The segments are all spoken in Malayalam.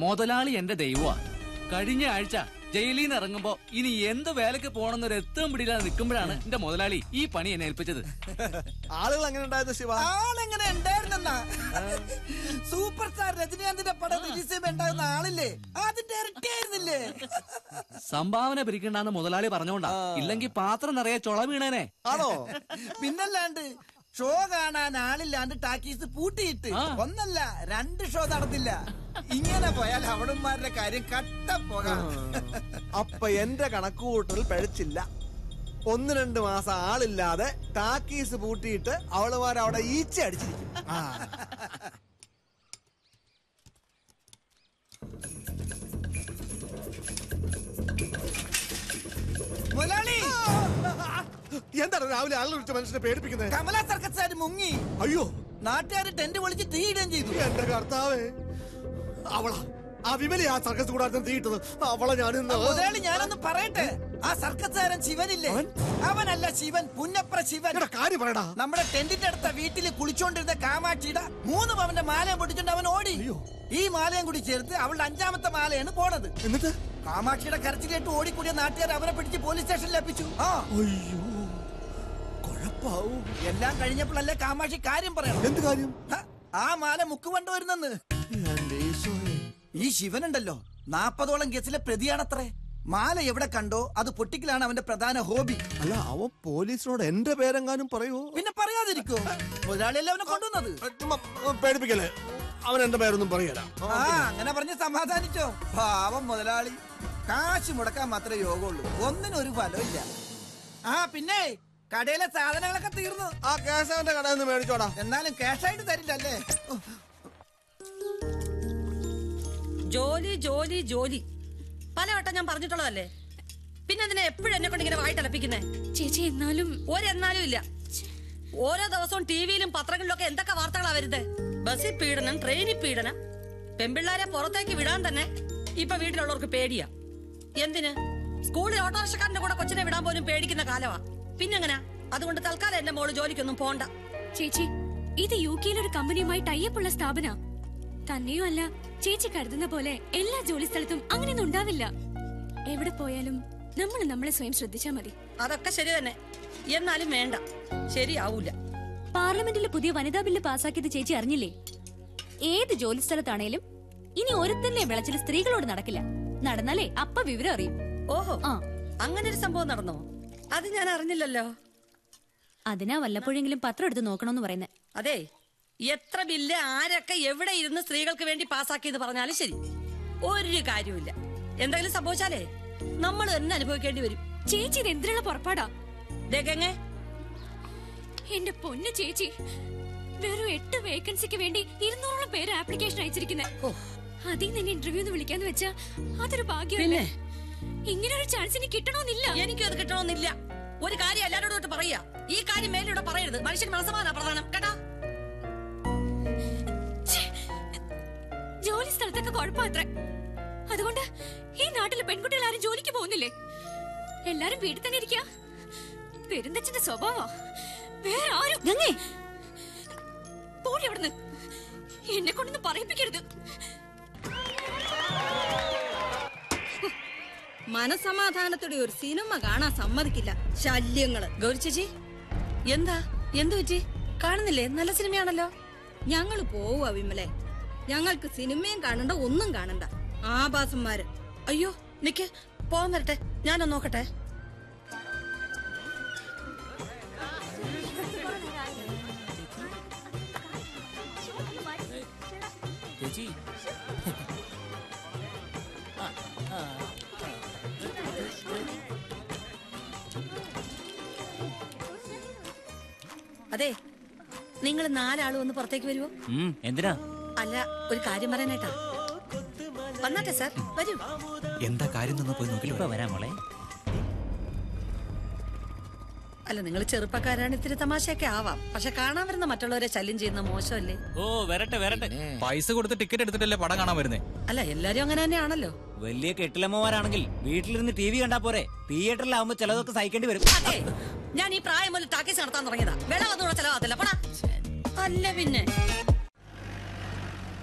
മുതലാളി എന്റെ ദൈവമാ. കഴിഞ്ഞ ആഴ്ച ജയിലിൽ നിന്ന് ഇറങ്ങുമ്പോ ഇനി എന്ത് വേലക്ക് പോണെന്നൊരു എത്തും പിടിയില്ലാതെ നിൽക്കുമ്പോഴാണ് എന്റെ മുതലാളി ഈ പണി എന്നെ ഏൽപ്പിച്ചത്. ആളുകൾ എങ്ങനെ ഉണ്ടായിരുന്നു ശിവ? ആളെങ്ങനെ ഉണ്ടായിരുന്നെന്നാ? സൂപ്പർ സ്റ്റാർ രജനീകാന്തിന്റെ പടം റിലീസ് ചെയ്യുമ്പോ ഉണ്ടാകുന്ന ആളില്ലേ, അതിന്റെ ഇരട്ടിയായിരുന്നില്ലേ? സംഭാവന പിരിക്കണ്ടെന്ന് മുതലാളി പറഞ്ഞോണ്ടാ, ഇല്ലെങ്കിൽ പാത്രം നിറയെ ചുള വീണേനെ. ആണോ? പിന്നല്ലാണ്ട് ഷോ കാണാൻ ആളില്ലാണ്ട് ടാക്കീസ് പൂട്ടിയിട്ട് ഒന്നല്ല 2 ഷോ നടന്നില്ല. ഇങ്ങനെ പോയാൽ അവളുമാരുടെ കാര്യം കട്ട പോകാം. അപ്പൊ എന്റെ കണക്കുകൂട്ടൽ പഴച്ചില്ല. 1-2 മാസം ആളില്ലാതെ ടാക്കീസ് പൂട്ടിയിട്ട് അവളുമാരവിടെ ഈച്ച അടിച്ചിരിക്കും. മുതലാളി, എന്താണ് രാവിലെ ആളുകൾ വിളിച്ച മനുഷ്യനെ പേടിപ്പിക്കുന്നത്? കമല സർക്കസ് മുങ്ങി. അയ്യോ, നാട്ടുകാർ ടെന്റ് പൊളിച്ച് തീയിടുകയും ചെയ്തു. എന്റെ കർത്താവേ, അവളാ ആ വിമലി ആ സർക്കസ് കൂടാതെ തീയിട്ടത്. അവളെ മുതലാളി, ഞാനൊന്ന് പറയട്ടെ. ആ സർക്കസുകാരൻ ശിവനില്ലേ, അവനല്ല ശിവൻ, പുന്നപ്ര ശിവൻ. കാര്യം പറയടാ. നമ്മുടെ ടെന്റിന്റെ അടുത്ത വീട്ടിൽ കുളിച്ചോണ്ടിരുന്ന കാമാക്ഷിയുടെ 3 പവന്റെ മാലയും പൊട്ടിച്ചോണ്ട് അവൻ ഓടി. ഈ മാലയും കൂടി ചേർത്ത് അവളുടെ 5ാമത്തെ മാലയാണ് പോണത്. എന്നിട്ട് കാമാക്ഷിയുടെ കരച്ചിലേട്ട് ഓടിക്കൂടിയ നാട്ടുകാർ അവരെ പിടിച്ച് പോലീസ് സ്റ്റേഷനിൽ എത്തിച്ചു. അയ്യോ, കുഴപ്പാവും. എല്ലാം കഴിഞ്ഞപ്പോഴല്ലേ കാമാക്ഷി കാര്യം പറയണം. എന്ത് കാര്യം? ആ മാല മുക്കുവണ്ടു വരുന്നെന്ന്. ഈ ശിവനുണ്ടല്ലോ 40ഓളം കേസിലെ പ്രതിയാണത്രേ. മാല എവിടെ കണ്ടോ അത് പൊട്ടിക്കലാണ് അവന്റെ പ്രധാന ഹോബി. അല്ല, അവൻ പോലീസിനോട് എന്റെ പേരെങ്ങാനും പറയൂ? പിന്നെ പറയാതിരിക്കോ? മുതലാളിയല്ലേ അവനെ കൊണ്ടുവന്നത്. പേടിപ്പിക്കല്ലേ, അവൻ എന്റെ പേരൊന്നും പറയല. അങ്ങനെ പറഞ്ഞ് സമാധാനിച്ചോ. പാവം മുതലാളി, കാശ് മുടക്കാൻ മാത്രമേ യോഗമുള്ളൂ, ഒന്നിനും ഒരു ഫലമില്ല. പിന്നെ കടയിലെ സാധനങ്ങളൊക്കെ തീർന്നു. ആ കേശവന്റെ കടയിൽ നിന്ന് മേടിച്ചോടാ. എന്നാലും ക്യാഷായിട്ട് തരില്ലല്ലേ? ജോലി ജോലി ജോലി പലവട്ടം ഞാൻ പറഞ്ഞിട്ടുള്ളതല്ലേ, പിന്നെ അതിനെ എപ്പോഴും എന്നെ കൊണ്ട് ഇങ്ങനെ വായിട്ടലപ്പിക്കുന്നേ? ചേച്ചി, എന്നാലും ഒരെന്നാലും ഇല്ല. ഓരോ ദിവസവും ടിവിയിലും പത്രങ്ങളിലൊക്കെ എന്തൊക്കെ വാർത്തകളാ വരുന്നത്. ബസ്സിൽ പീഡനം, ട്രെയിനിൽ പീഡനം. പെൺപിള്ളാരെ പുറത്തേക്ക് വിടാൻ തന്നെ ഇപ്പൊ വീട്ടിലുള്ളവർക്ക് പേടിയാ. എന്തിന്? സ്കൂളിൽ ഓട്ടോറിക്ഷക്കാരന്റെ കൂടെ കൊച്ചിനെ വിടാൻ പോലും പേടിക്കുന്ന കാലമാ. പിന്നെങ്ങനാ? അതുകൊണ്ട് തൽക്കാലം എന്റെ മോള് ജോലിക്കൊന്നും പോണ്ട. ചേച്ചി, ഇത് UK-യിലെ ഒരു കമ്പനിയുമായി ടൈപ്പുള്ള സ്ഥാപന. തന്നെയും അല്ല, ചേച്ചി കരുതുന്ന പോലെ എല്ലാ ജോലി സ്ഥലത്തും അങ്ങനെയൊന്നും ഉണ്ടാവില്ല. എവിടെ പോയാലും നമ്മൾ നമ്മളെ സ്വയം ശ്രദ്ധിച്ചാ മതി. അതൊക്കെ ശരി തന്നെ, എന്നാലും വേണ്ട, ശരിയാവൂല. പാർലമെന്റിലെ പുതിയ വനിതാ ബില്ല് പാസാക്കിയത് ചേച്ചി അറിഞ്ഞില്ലേ? ഏത് ജോലി സ്ഥലത്താണേലും ഇനി ഒരുത്തന്നെ വിളച്ചിൽ സ്ത്രീകളോട് നടക്കില്ല. നടന്നാലേ അപ്പ വിവരം അറിയും. ഓഹോ, അങ്ങനെ ഒരു സംഭവം നടന്നോ? അത് ഞാൻ അറിഞ്ഞില്ലല്ലോ. അതിനാ വല്ലപ്പോഴെങ്കിലും പത്രം എടുത്ത് നോക്കണമെന്ന് പറയുന്നത്. അതെ, എത്ര ബില്ല് ആരൊക്കെ എവിടെ ഇരുന്ന് സ്ത്രീകൾക്ക് വേണ്ടി പാസാക്കിയെന്ന് പറഞ്ഞാലും ശരി, ഒരു കാര്യമില്ല. എന്തെങ്കിലും സംഭവിച്ചാലേ നമ്മൾ തന്നെ അനുഭവിക്കേണ്ടി വരും. ചേച്ചി, ഇത് എന്തിനുള്ള പുറപ്പാടാ? ദേഗങ്ങേ, എന്റെ പൊന്നു ചേച്ചി, വെറും 8 വേക്കൻസിക്ക് വേണ്ടി 200ഓളം പേര് ആപ്ലിക്കേഷൻ അയച്ചിരിക്കുന്നത്. അതിൽ നിന്ന് ഇന്റർവ്യൂ വിളിക്കാന്ന് വെച്ചാ അതൊരു ഭാഗ്യമല്ലേ? ഇങ്ങനൊരു ചാൻസ് എനിക്ക് കിട്ടണമെന്നില്ല. എനിക്കും അത് കിട്ടണമെന്നില്ല. ഒരു കാര്യം എല്ലാവരോടും പറയാ, ഈ കാര്യം മേലിലൂടെ പറയരുത്. മനുഷ്യൻ മനസ്സമാധാന പ്രധാനം കേട്ടാ. ജോലി സ്ഥലത്തൊക്കെ കുഴപ്പമത്രേ. അതുകൊണ്ട് ഈ നാട്ടിലെ പെൺകുട്ടികൾ ആരും ജോലിക്ക് പോകുന്നില്ലേ? എല്ലാരും വീട്ടിൽ തന്നെ ഇരിക്കാ. പെരുന്തച്ഛന്റെ സ്വഭാവ. വേറെ ആരും പോടി അവിടുന്ന്. എന്നെ കൊണ്ടൊന്നും പറയിപ്പിക്കരുത്. മനസമാധാനത്തോടെ ഒരു സിനിമ കാണാൻ സമ്മതിക്കില്ല. ശല്യങ്ങള്. ഗൗരി ചേച്ചി, എന്താ എന്തു പറ്റി? കാണുന്നില്ലേ? നല്ല സിനിമയാണല്ലോ. ഞങ്ങള് പോവുക വിമലെ. ഞങ്ങൾക്ക് സിനിമയും കാണണ്ട, ഒന്നും കാണണ്ട. ആഭാസന്മാര്. അയ്യോ, നിക്ക്, പോവാൻ വരട്ടെ, ഞാനൊന്ന് നോക്കട്ടെ. ചേച്ചി, അതെ, നിങ്ങൾ 4 ആളും ഒന്ന് പുറത്തേക്ക് വരുമോ? എന്തിനാ? അല്ല, ഒരു കാര്യം പറയാനായിട്ടാ. വന്നാട്ടെ സാർ, വരൂ. എന്താ കാര്യം പോയി നോക്കില്ല. വരാം മോളെ. അല്ല, നിങ്ങൾ ചെറുപ്പക്കാരാണ്, ഇത്തിരി തമാശയൊക്കെ ആവാം. പക്ഷെ കാണാൻ വരുന്ന മറ്റുള്ളവരെ ശല്യം ചെയ്യുന്ന മോശമല്ലേ? ഓ, വരട്ടെ വരട്ടെ. പൈസ കൊടുത്ത് ടിക്കറ്റ് എടുത്തിട്ടല്ലേ പടം കാണാൻ വരുന്നേ? അല്ല, എല്ലാരും അങ്ങനെ തന്നെയാണല്ലോ. വലിയ കെട്ടിലമ്മമാരാണെങ്കിൽ വീട്ടിലിരുന്ന് TV കണ്ടാ പോരെ. തിയേറ്ററിലാവുമ്പോ ചിലതൊക്കെ സഹിക്കേണ്ടി വരും. അതെ, ഞാൻ ഈ പ്രായം മുതൽ ടാക്കീസ് നടത്താൻ തുടങ്ങിയതാ. വെള്ളം ഒന്നും ചെലവാകത്തില്ല. പടാ. അല്ല പിന്നെ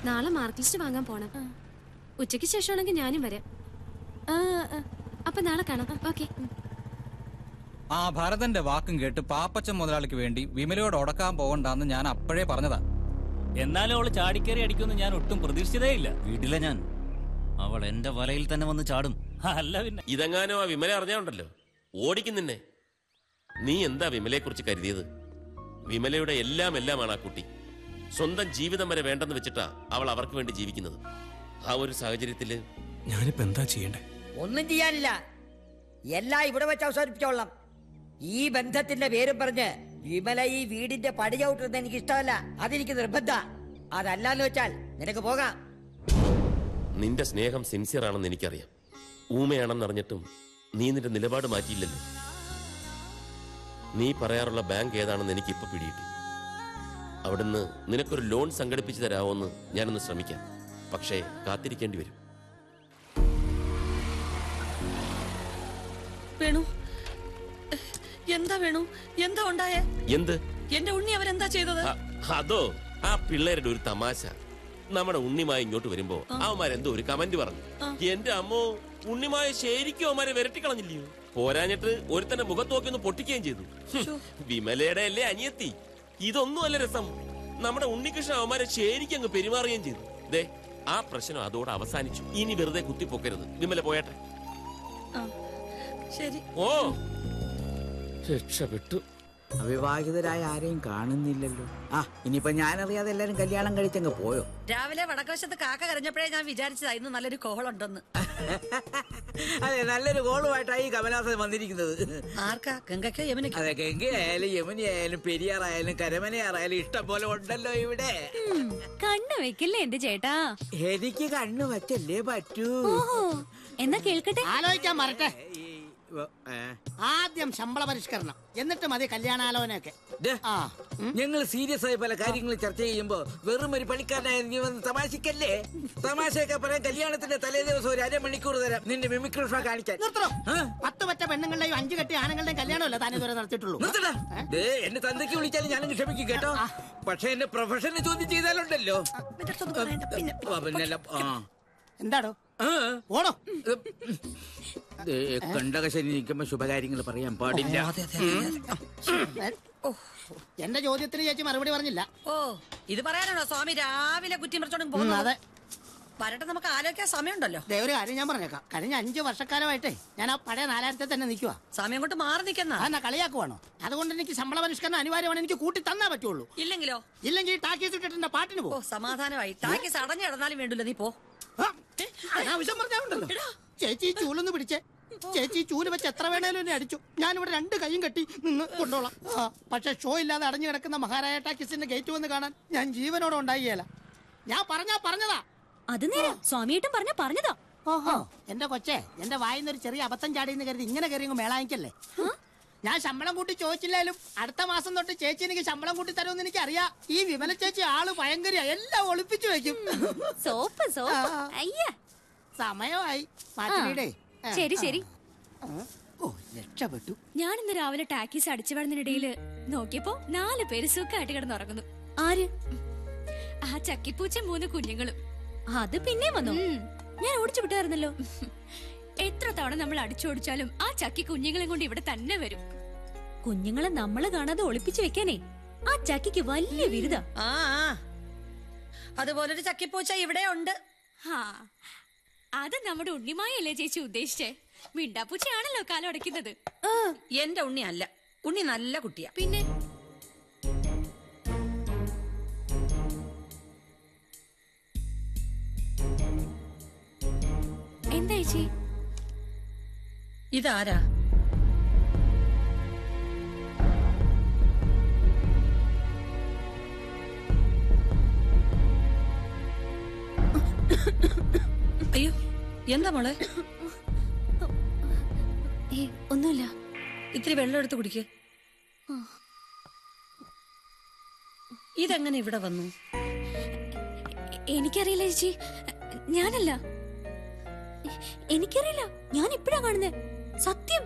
നാളെ മാർക്ക് ലിസ്റ്റ് വാങ്ങാൻ പോണം. ഉച്ചയ്ക്ക് ശേഷമാണെങ്കിൽ ഞാനും വരാം. അപ്പൊ നാളെ കാണാം. ഓക്കെ. ആ ഭരതന്റെ വാക്കും കേട്ട് പാപ്പച്ചൻ മുതലാളിക്ക് വേണ്ടി വിമലയോട് ഉടക്കാൻ പോകണ്ടെന്ന് ഞാൻ അപ്പോഴേ പറഞ്ഞതാ. എന്നാലും അവള് ചാടിക്കേറി അടിക്കുമെന്ന് ഞാൻ ഒട്ടും പ്രതീക്ഷിച്ചതേ ഇല്ല. വീട്ടിലെ ഞാൻ അവൾ എന്റെ വലയിൽ തന്നെ വന്ന് ചാടും. അല്ല പിന്നെ ഇതെങ്ങാനോ ആ വിമല അറിഞ്ഞാണ്ടല്ലോ ഓടിക്കും നിന്നെ. നീ എന്താ വിമലയെ കുറിച്ച് കരുതിയത്? വിമലയുടെ എല്ലാമാണ് ആ കുട്ടി. സ്വന്തം ജീവിതം വരെ വേണ്ടെന്ന് വെച്ചിട്ടാ അവൾ അവർക്ക് വേണ്ടി ജീവിക്കുന്നത്. ആ ഒരു സാഹചര്യത്തില് ഞാനിപ്പോ എന്താ ചെയ്യണ്ടേ? ഒന്നും ചെയ്യാനില്ല, എല്ലാം ഇവിടെ വെച്ച് അവസാനിപ്പിച്ചോളാം. ഈ ബന്ധത്തിന്റെ പേരും പറഞ്ഞ് വിമല ഈ വീടിന്റെ പടി ചവിട്ടുന്നത് എനിക്ക് ഇഷ്ടമല്ല. അതെനിക്ക് നിർബന്ധ. അതല്ലാന്ന് വെച്ചാൽ നിനക്ക് പോകാം. നിന്റെ സ്നേഹം സിൻസിയർ ആണെന്ന് എനിക്കറിയാം. ഊമയാണെന്ന് അറിഞ്ഞിട്ടും നീ നിന്റെ നിലപാട് മാറ്റിയില്ലല്ലോ. നീ പറയാറുള്ള ബാങ്ക് ഏതാണെന്ന് എനിക്ക് ഇപ്പൊ പിടിയിട്ടു. അവിടുന്ന് നിനക്കൊരു ലോൺ സംഘടിപ്പിച്ചു തരാമോന്ന് ഞാനൊന്ന് ശ്രമിക്കാം. പക്ഷേ കാത്തിരിക്കേണ്ടി വരും. വേണു, എന്താ വേണു, എന്താ ഉണ്ടായേ? എന്ത്? എന്റെ ഉണ്ണി അവരെന്താ ചെയ്തത്? അതോ, ആ പിള്ളേരുടെ ഒരു തമാശ. നമ്മുടെ ഉണ്ണിമായി ഇങ്ങോട്ട് വരുമ്പോ അവന്മാരെന്തോ ഒരു കമന്റ് പറഞ്ഞു. എന്റെ അമ്മോ, ഉണ്ണിമായ ശരിക്കും അവന്മാരെ വിരട്ടിക്കളഞ്ഞില്ലയോ? പോരാഞ്ഞിട്ട് ഒരുത്തന്റെ മുഖത്ത് നോക്കി ഒന്ന് പൊട്ടിക്കുകയും ചെയ്തു. വിമലയുടെ അല്ലേ അനിയത്തി. ഇതൊന്നും അല്ല രസം. നമ്മുടെ ഉണ്ണികൃഷ്ണൻ അവന്മാരെ ശരിക്കും അങ്ങ് പെരുമാറുകയും ചെയ്തു. ദേ, ആ പ്രശ്നം അതോടെ അവസാനിച്ചു. ഇനി വെറുതെ കുത്തിപ്പൊക്കരുത്. വിമല പോയട്ടെ. ശരി. ഓ, രക്ഷപ്പെട്ടു. അവിവാഹിതരായ ആരെയും കാണുന്നില്ലല്ലോ. ഇനിയിപ്പോ ഞാനറിയാതെ എല്ലാരും കല്യാണം കഴിച്ചങ്ങ് പോയോ? രാവിലെ വടക്കവശത്ത് കാക്ക കരഞ്ഞപ്പോഴേ ഞാൻ വിചാരിച്ചതാ ഇന്ന് നല്ലൊരു കോളുണ്ടെന്ന്. അതെ, നല്ലൊരു കോളുമായിട്ടായി കമലാസൻ വന്നിരിക്കുന്നത്. ആർക്കാ? ഗംഗയ്ക്കോ യമുനയ്ക്കോ? അതെ, ഗംഗയായാലും യമുനയായാലും പെരിയാറായാലും കരമനയാറായാലും ഇഷ്ടം പോലെ ഉണ്ടല്ലോ ഇവിടെ. കണ്ണു വെക്കില്ലേ എന്റെ ചേട്ടാ? എനിക്ക് കണ്ണു വച്ചല്ലേ പറ്റൂ. എന്നാ കേൾക്കട്ടെ. ആലോചിക്കാൻ മറട്ടെ. ആദ്യം ശമ്പള പരിഷ്കരണം, എന്നിട്ട് മതി കല്യാണാലോചനയൊക്കെ. ഞങ്ങൾ സീരിയസ് ആയി പല കാര്യങ്ങളും ചർച്ച ചെയ്യുമ്പോ വെറും ഒരു പണിക്കാരനായ നീ വന്ന് തമാശക്കല്ലേ? തമാശയൊക്കെ പറയാൻ കല്യാണത്തിന്റെ തലേ ദിവസം ഒരു അരമണിക്കൂർ തരാം നിന്റെ മിമിക്രി ഷോ കാണിക്കാൻ. നിർത്തണോ? 10 പറ്റ പെണ്ണുങ്ങളുടെയും 5 കെട്ടി ആണുങ്ങളുടെയും കല്യാണമല്ല താൻ ഇതുവരെ നടത്തിയിട്ടുള്ളൂ. എന്നെ തന്തയ്ക്ക് വിളിച്ചാലും ഞാനും ക്ഷമിക്കും കേട്ടോ. പക്ഷെ എന്റെ പ്രൊഫഷനെ ചോദ്യം ചെയ്താലുണ്ടല്ലോ. എന്താടോ ഓണോ? കണ്ടകശനി നിൽക്കുമ്പോ ശുഭകാര്യങ്ങൾ പറയാൻ പാടില്ല. എന്റെ ചോദ്യത്തിന് ചേച്ചി മറുപടി പറഞ്ഞില്ല. ഓ, ഇത് പറയാനാണോ സ്വാമി രാവിലെ കുറ്റിമറിച്ചോണ്ട് പോകുന്നത്? വരട്ടെ, നമുക്ക് ആലോചിക്കാൻ സമയമുണ്ടല്ലോ. ഒരു കാര്യം ഞാൻ പറഞ്ഞേക്കാം. കഴിഞ്ഞ 5 വർഷക്കാലമായിട്ടേ ഞാൻ ആ പഴയ 4000 തന്നെ നിൽക്കുക. സമയം കൊണ്ട് മാറി നിൽക്കുന്ന എന്നാ കളിയാക്കുവാണോ? അതുകൊണ്ട് എനിക്ക് ശമ്പള പരിഷ്കരണം അനിവാര്യമാണ്. എനിക്ക് കൂട്ടി തന്നാ പറ്റുള്ളൂ. ഇല്ലെങ്കിൽ ടാക്കീസ് ഇട്ടിട്ട് പാട്ടിന് പോ. സമാധാനമായി. ടാക്കീസ് അടഞ്ഞു കിടന്നാലും വേണ്ടില്ല, നീ പോ. അനാവശ്യം പറഞ്ഞാലുണ്ടല്ലോ. ചേച്ചി ചൂലൊന്ന് പിടിച്ചേ. ചേച്ചി ചൂല് വെച്ച് എത്ര വേണേലും എന്നെ അടിച്ചു. ഞാനിവിടെ 2 കൈയും കെട്ടി നിന്ന് കൊണ്ടോളാം. പക്ഷെ ഷോ ഇല്ലാതെ അടഞ്ഞു കിടക്കുന്ന മഹാരായ ടാക്കീസിന്റെ ഗേറ്റ് വന്ന് കാണാൻ ഞാൻ ജീവനോടെ ഉണ്ടായില്ല. ഞാൻ പറഞ്ഞതാ. അത് നേരെ സ്വാമിയേട്ടും പറഞ്ഞതാ. ഓഹോ, എന്റെ കൊച്ചേ, എന്റെ വായിന്നൊരു ചെറിയ അബദ്ധം ചാടിയെന്ന് കരുതി ഇങ്ങനെ കയറി മേളായിക്കല്ലേ. ഞാൻ ശമ്പളം കൂട്ടി ചോദിച്ചില്ലാലും അടുത്ത മാസം തൊട്ട് ചേച്ചി എനിക്ക് ശമ്പളം കൂട്ടി തരുമെന്ന് എനിക്ക് അറിയാം. ഈ വിമല ചേച്ചി ആള് ഭയങ്കര, എല്ലാം ഒളിപ്പിച്ചു വെക്കും. സമയമായി മാറ്റിയുടെ. ശരി ശരി. ഓ, രക്ഷപ്പെട്ടു. ഞാൻ ഇന്ന് രാവിലെ ടാക്കീസ് അടിച്ചു വരുന്നതിനിടയില് നോക്കിയപ്പോ 4 പേര് സുഖമായിട്ട് കിടന്നുറങ്ങുന്നു. ആര്? ആ ചക്കിപ്പൂച്ച 3 കുഞ്ഞുങ്ങളും. അത് പിന്നെ വന്നു. ഞാൻ ഓടിച്ചു വിട്ടായിരുന്നല്ലോ. എത്ര തവണ നമ്മൾ അടിച്ചോടിച്ചാലും ആ ചക്കി കുഞ്ഞുങ്ങളെ കൊണ്ട് ഇവിടെ തന്നെ വരും. കുഞ്ഞുങ്ങളെ നമ്മള് കാണാതെ ഒളിപ്പിച്ചു വെക്കാനേ ആ ചക്കിക്ക് വലിയ ബിരുദ. അതുപോലൊരു ചക്കിപ്പൂച്ച ഇവിടെ ഉണ്ട്. അത് നമ്മുടെ ഉണ്ണിമായല്ലേ ചേച്ചി ഉദ്ദേശിച്ചേ? മിണ്ടാപ്പൂച്ചയാണല്ലോ കാലം അടയ്ക്കുന്നത്. എന്റെ ഉണ്ണി അല്ല. ഉണ്ണി നല്ല കുട്ടിയാ. പിന്നെ എന്താ ചേച്ചി? ഇതാരാ? അയ്യോ, എന്താ മോളെ? ഒന്നുമില്ല. ഇത്തിരി വെള്ളം എടുത്ത് കുടിക്ക്. ഇതെങ്ങനെ ഇവിടെ വന്നു? എനിക്കറിയില്ല ചേച്ചി, ഞാനല്ല. എനിക്കറിയില്ല, ഞാൻ ഇപ്പഴാ കാണുന്നേ. സത്യം.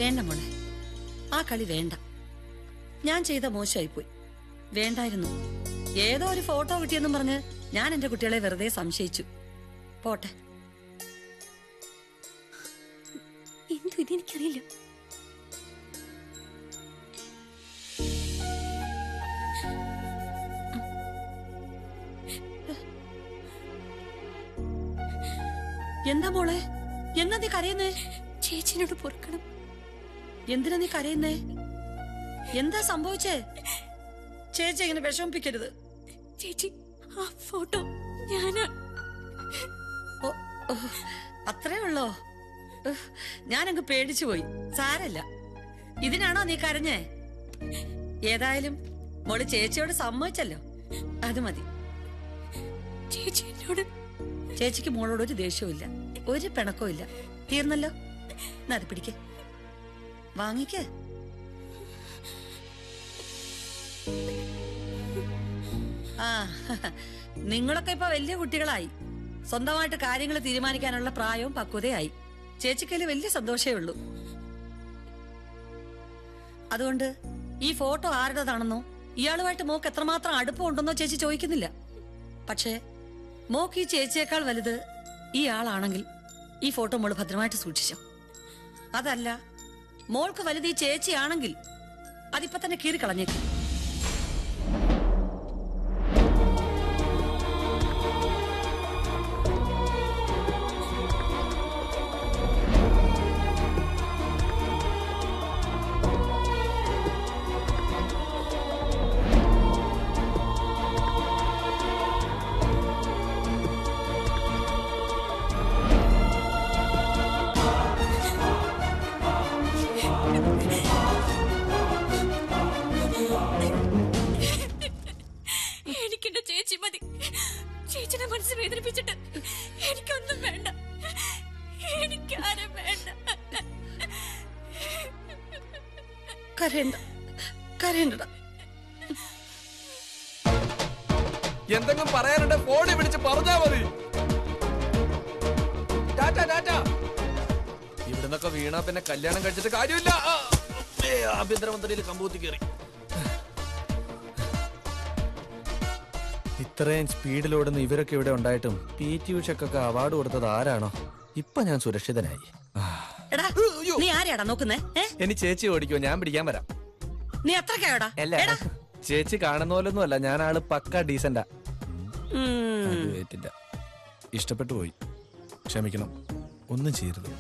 വേണ്ട മോളെ, ആ കളി വേണ്ട. ഞാൻ ചെയ്ത മോശമായിപ്പോയി. വേണ്ടായിരുന്നു. ഏതോ ഒരു ഫോട്ടോ കിട്ടിയെന്നും പറഞ്ഞ് ഞാൻ എന്റെ കുട്ടികളെ വെറുതെ സംശയിച്ചു. പോട്ടെ. എന്തു ഇതെനിക്കറിയില്ല. എന്താ മോളെ, എന്നാ നീ കരയുന്നേ? ചേച്ചിനോട് പൊറുക്കണം. എന്തിനാ നീ കരയുന്നേ? എന്താ സംഭവിച്ചേ? ചേച്ചി ഇങ്ങനെ വിഷമിപ്പിക്കരുത്. ചേച്ചി, ആ ഫോട്ടോ ഞാനാ. അത്രേ ഉള്ളോ? ഞാനങ്ങ് പേടിച്ചു പോയി. സാരല്ല. ഇതിനാണോ നീ കരഞ്ഞേ? ഏതായാലും മോള് ചേച്ചിയോട് സമ്മതിച്ചല്ലോ, അത് മതി. ചേച്ചി എന്നോട്. ചേച്ചിക്ക് മോളോട് ഒരു ദേഷ്യവും ഇല്ല, ഒരു പിണക്കവും ഇല്ല. തീർന്നല്ലോ. അത് പിടിക്ക്, വാങ്ങിക്ക്. ആ, നിങ്ങളൊക്കെ ഇപ്പൊ വലിയ കുട്ടികളായി. സ്വന്തമായിട്ട് കാര്യങ്ങൾ തീരുമാനിക്കാനുള്ള പ്രായവും പക്വതയായി. ചേച്ചിക്കതിൽ വലിയ സന്തോഷമേ ഉള്ളൂ. അതുകൊണ്ട് ഈ ഫോട്ടോ ആരുടേതാണെന്നോ ഇയാളുമായിട്ട് മോക്ക് എത്രമാത്രം അടുപ്പമുണ്ടെന്നോ ചേച്ചി ചോദിക്കുന്നില്ല. പക്ഷേ മോക്ക് ഈ ചേച്ചിയേക്കാൾ വലുത് ഈ ആളാണെങ്കിൽ ഈ ഫോട്ടോ മോള് ഭദ്രമായിട്ട് സൂക്ഷിച്ചോ. അതല്ല, മോൾക്ക് വലുത് ഈ ചേച്ചിയാണെങ്കിൽ അതിപ്പോ തന്നെ കീറിക്കളഞ്ഞേക്കും. എനിക്കെന്റെ ചേച്ചി മതി. ചേച്ചിയുടെ മനസ്സ് വേദനിപ്പിച്ചിട്ട് എനിക്കൊന്നും വേണ്ട. എനിക്കാരും വേണ്ട. കരയണ്ട, കരയണ്ടടാ. എന്തെങ്കിലും പറയാനുണ്ട് ഫോണിൽ വിളിച്ച് പറഞ്ഞാ മതി. ഇവിടുന്നൊക്കെ വീണാ പിന്നെ കല്യാണം കഴിച്ചിട്ട് കാര്യമില്ല. ആഭ്യന്തരമന്ത്രിയിൽ കമ്പൂത്തി കയറി. ഇത്രയും സ്പീഡിലോടുന്ന ഇവരൊക്കെ ഇവിടെ ഉണ്ടായിട്ടും PT ഉഷക്കൊക്കെ അവാർഡ് കൊടുത്തത് ആരാണോ? ഇപ്പൊ ഞാൻ സുരക്ഷിതനായി. നീ ആരെയാടാ നോക്കുന്നേ? ഇനി ചേച്ചി ഓടിക്കോ, ഞാൻ പിടിക്കാൻ വരാം. നീ അത്രക്കായോടാ? അല്ല, ചേച്ചി കാണുന്ന പോലൊന്നും അല്ല, ഞാൻ ആള് പക്ക ഡീസന്റാ. ഇഷ്ടപ്പെട്ടു പോയി, ക്ഷമിക്കണം, ഒന്നും ചെയ്യരുത്.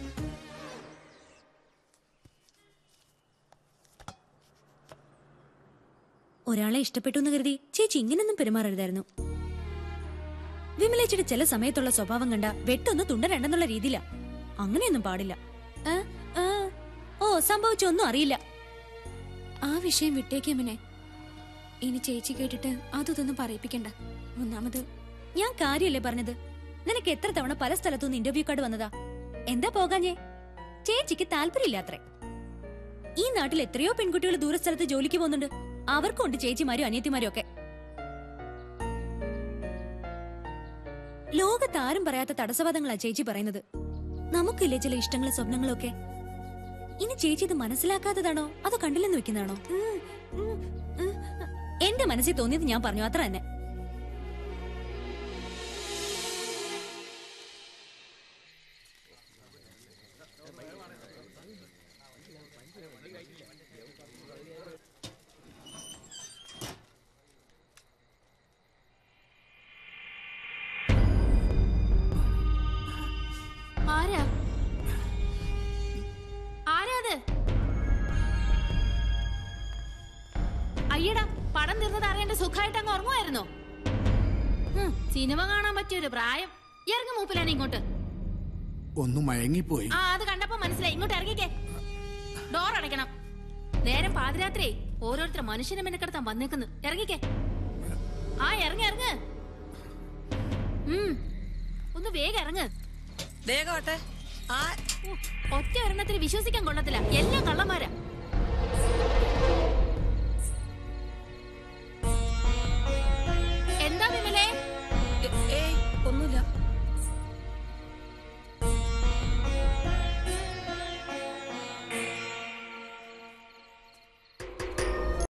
ഒരാളെ ഇഷ്ടപ്പെട്ടു എന്ന് കരുതി ചേച്ചി ഇങ്ങനൊന്നും പെരുമാറരുതായിരുന്നു. വിമലേച്ചിയുടെ ചില സമയത്തുള്ള സ്വഭാവം കണ്ട വെട്ടൊന്ന് തുണ്ടരണ്ടെന്നുള്ള രീതിയില. അങ്ങനെയൊന്നും പാടില്ല. ഓ, സംഭവിച്ചൊന്നും അറിയില്ല. ആ വിഷയം വിട്ടേക്കമ്മനെ. ഇനി ചേച്ചി കേട്ടിട്ട് അതൊന്നും പറയിപ്പിക്കണ്ട. ഒന്നാമത് ഞാൻ കാര്യല്ലേ പറഞ്ഞത്. നിനക്ക് എത്ര തവണ പല സ്ഥലത്തുനിന്ന് ഇന്റർവ്യൂ കാർഡ് വന്നതാ. എന്താ പോകാഞ്ഞേ? ചേച്ചിക്ക് താല്പര്യമില്ലാത്രേ. ഈ നാട്ടിൽ എത്രയോ പെൺകുട്ടികൾ ദൂരസ്ഥലത്ത് ജോലിക്ക് പോകുന്നുണ്ട്. അവർക്കുണ്ട് ചേച്ചിമാരും അനിയത്തിമാരും ഒക്കെ. ലോകത്താരും പറയാത്ത തടസ്സവാദങ്ങളാ ചേച്ചി പറയുന്നത്. നമുക്കില്ലേ ചില ഇഷ്ടങ്ങളും സ്വപ്നങ്ങളും ഒക്കെ. ഇനി ചേച്ചി ഇത് മനസ്സിലാക്കാത്തതാണോ അതോ കണ്ടില്ലെന്ന് വെക്കുന്നതാണോ? എന്റെ മനസ്സിൽ തോന്നിയത് ഞാൻ പറഞ്ഞു, അത്ര തന്നെ. അയ്യടാ, പടം തീർന്നത് അറിയേണ്ട സുഖമായിട്ട് അങ്ങ് ഉറങ്ങുമായിരുന്നോ? സിനിമ കാണാൻ പറ്റിയൊരു പ്രായം. ഇറങ്ങി മൂപ്പിലാണ് ഇങ്ങോട്ട്. ഒന്ന് മയങ്ങിപ്പോയി. ആ, അത് കണ്ടപ്പോ മനസ്സിലായി. ഇങ്ങോട്ട് ഇറങ്ങിക്കേ. ഡോർ അടയ്ക്കണം. നേരം പാതിരാത്രി ഓരോരുത്തർ മനുഷ്യനെ മെനക്കെടുത്താൻ വന്നേക്കുന്നു. ഇറങ്ങിക്കേ. ആ, ഇറങ്ങി ഇറങ്ങ്. ഒന്ന് വേഗം ഇറങ്ങ്. വേഗമാട്ടെ. ഒറ്റ ഒരെണ്ണത്തിന് വിശ്വസിക്കാൻ കൊള്ളത്തില്ല. എല്ലാം കള്ളന്മാരാ. എന്താ വിമലേ? ഒന്നുമില്ല.